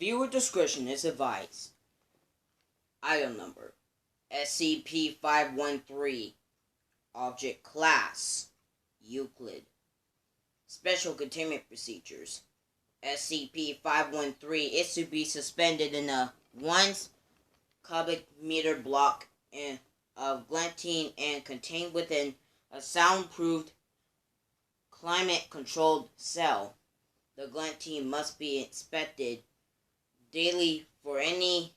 Viewer discretion is advised. Item number SCP-513. Object Class Euclid. Special Containment Procedures. SCP-513 is to be suspended in a 1 cubic meter block of glantine and contained within a soundproofed, climate-controlled cell. The glantine must be inspected daily for any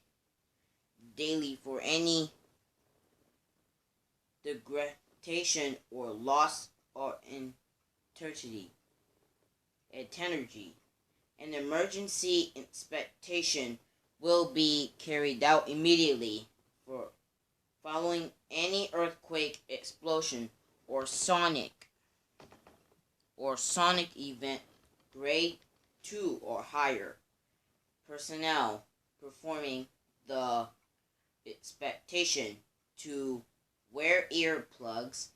degradation or loss of integrity. An emergency inspection will be carried out immediately following any earthquake, explosion, or sonic event grade 2 or higher. Personnel performing the inspection to wear earplugs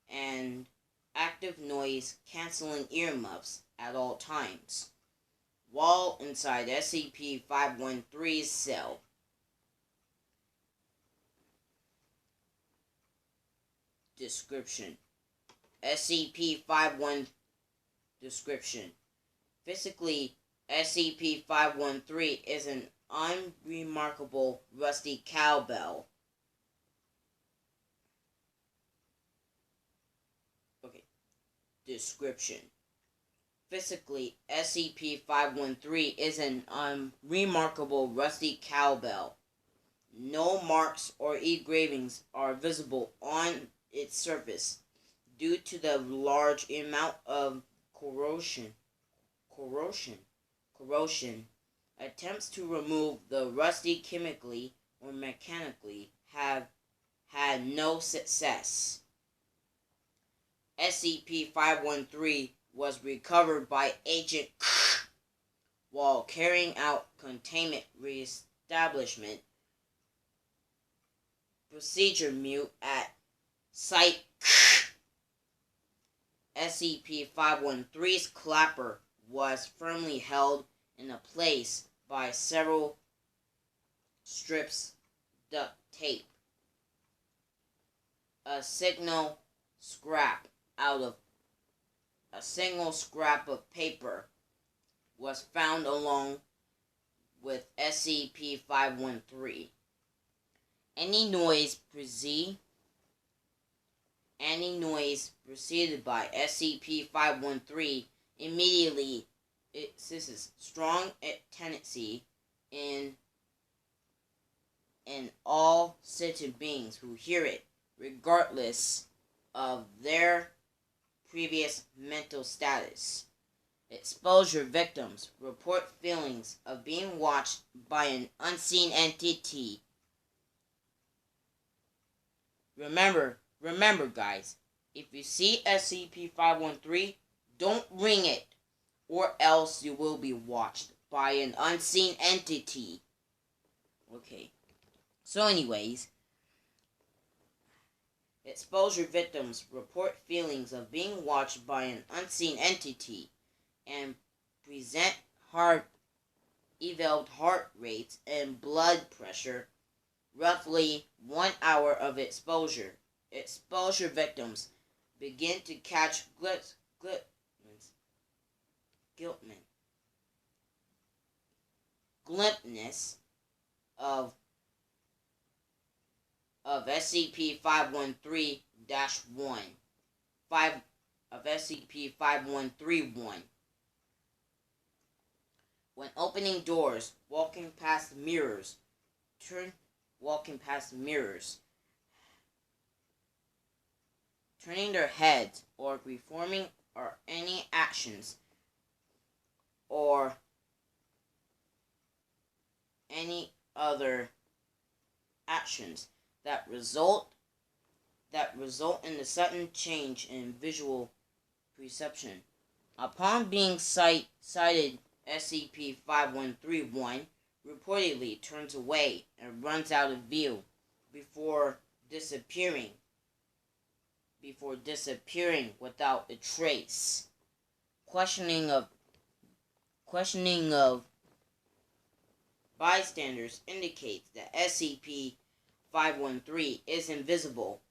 and active noise cancelling earmuffs at all times while inside SCP-513's cell. Description: SCP-513 description. Physically, SCP-513 is an unremarkable rusty cowbell. Description: Physically, SCP-513 is an unremarkable rusty cowbell. No marks or engravings are visible on its surface due to the large amount of corrosion. Attempts to remove the rusty chemically or mechanically have had no success. SCP-513 was recovered by Agent while carrying out containment reestablishment procedure at Site. SCP-513's clapper was firmly held in place by several strips duct tape. A single scrap of paper was found along with SCP-513. Any noise preceded by SCP-513 immediately elicits strong tendency in all sentient beings who hear it, regardless of their previous mental status. Exposure victims report feelings of being watched by an unseen entity. Remember guys, if you see SCP-513, don't ring it, or else you will be watched by an unseen entity. Okay, so anyways, exposure victims report feelings of being watched by an unseen entity and present elevated heart rates and blood pressure. Roughly 1 hour of exposure. Exposure victims begin to catch glimpses of SCP-513-1 of SCP-513-1 when opening doors, walking past mirrors, turning their heads, or performing or any actions or any other actions that result in a sudden change in visual perception. Upon being sighted, SCP-513-1 reportedly turns away and runs out of view before disappearing without a trace. Questioning of bystanders indicates that SCP-513 is invisible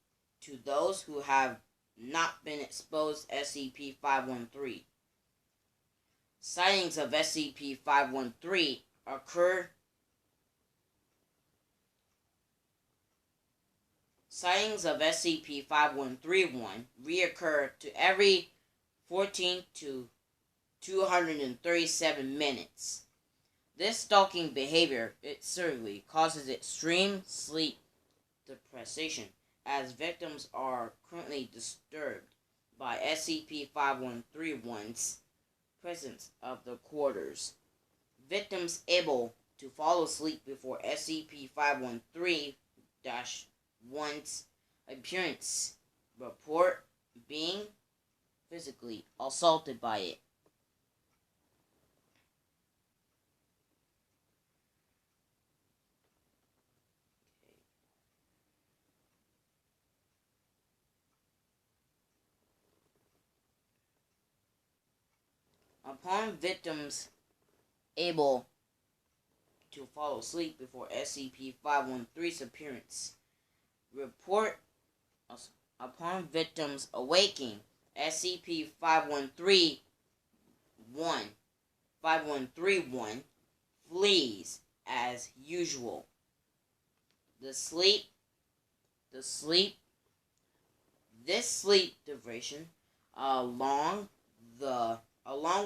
to those who have not been exposed to SCP-513. Sightings of SCP-513 occur. Sightings of SCP-5131 reoccur to every 14 to 237 minutes. This stalking behavior certainly causes extreme sleep deprivation, as victims are currently disturbed by SCP-5131's presence of the quarters. Victims able to fall asleep before SCP-513-1's appearance report being physically assaulted by it. Upon victims able to fall asleep before SCP-513's appearance report, upon victims awaking, SCP-5131 flees as usual. This sleep deprivation, along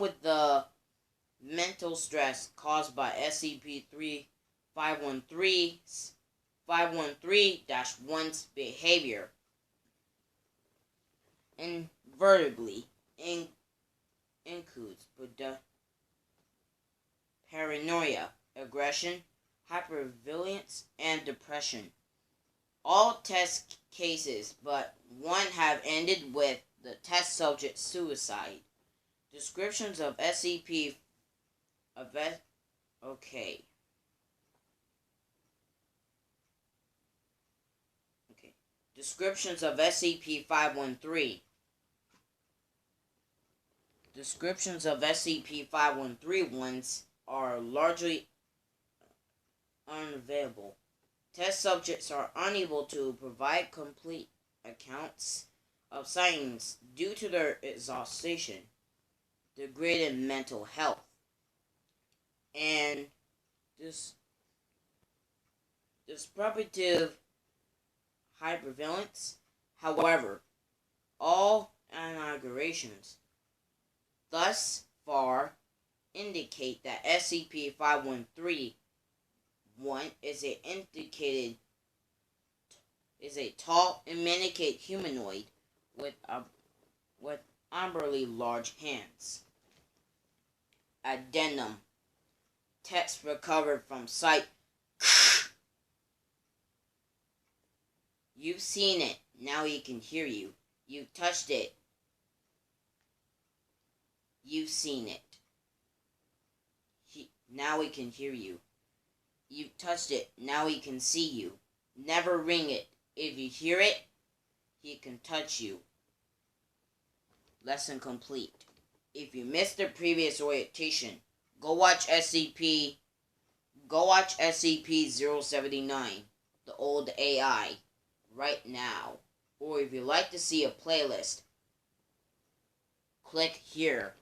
with the mental stress caused by SCP-513-1's behavior, invertibly includes paranoia, aggression, hypervigilance, and depression. All test cases but one have ended with the test subject's suicide. Descriptions of SCP Descriptions of SCP-513. Descriptions of SCP-513 are largely unavailable. Test subjects are unable to provide complete accounts of sightings due to their exhaustion, degraded mental health, and disruptive hypervigilance. However, all inaugurations thus far indicate that SCP-513 is a tall and manicured humanoid with umbrally large hands. Addendum. Text recovered from site. You've seen it. Now he can hear you. You've touched it. You've seen it. Now he can hear you. You've touched it. Now he can see you. Never ring it. If you hear it, he can touch you. Lesson complete. If you missed the previous orientation, go watch SCP-079, the old AI, right now. Or if you'd like to see a playlist, click here.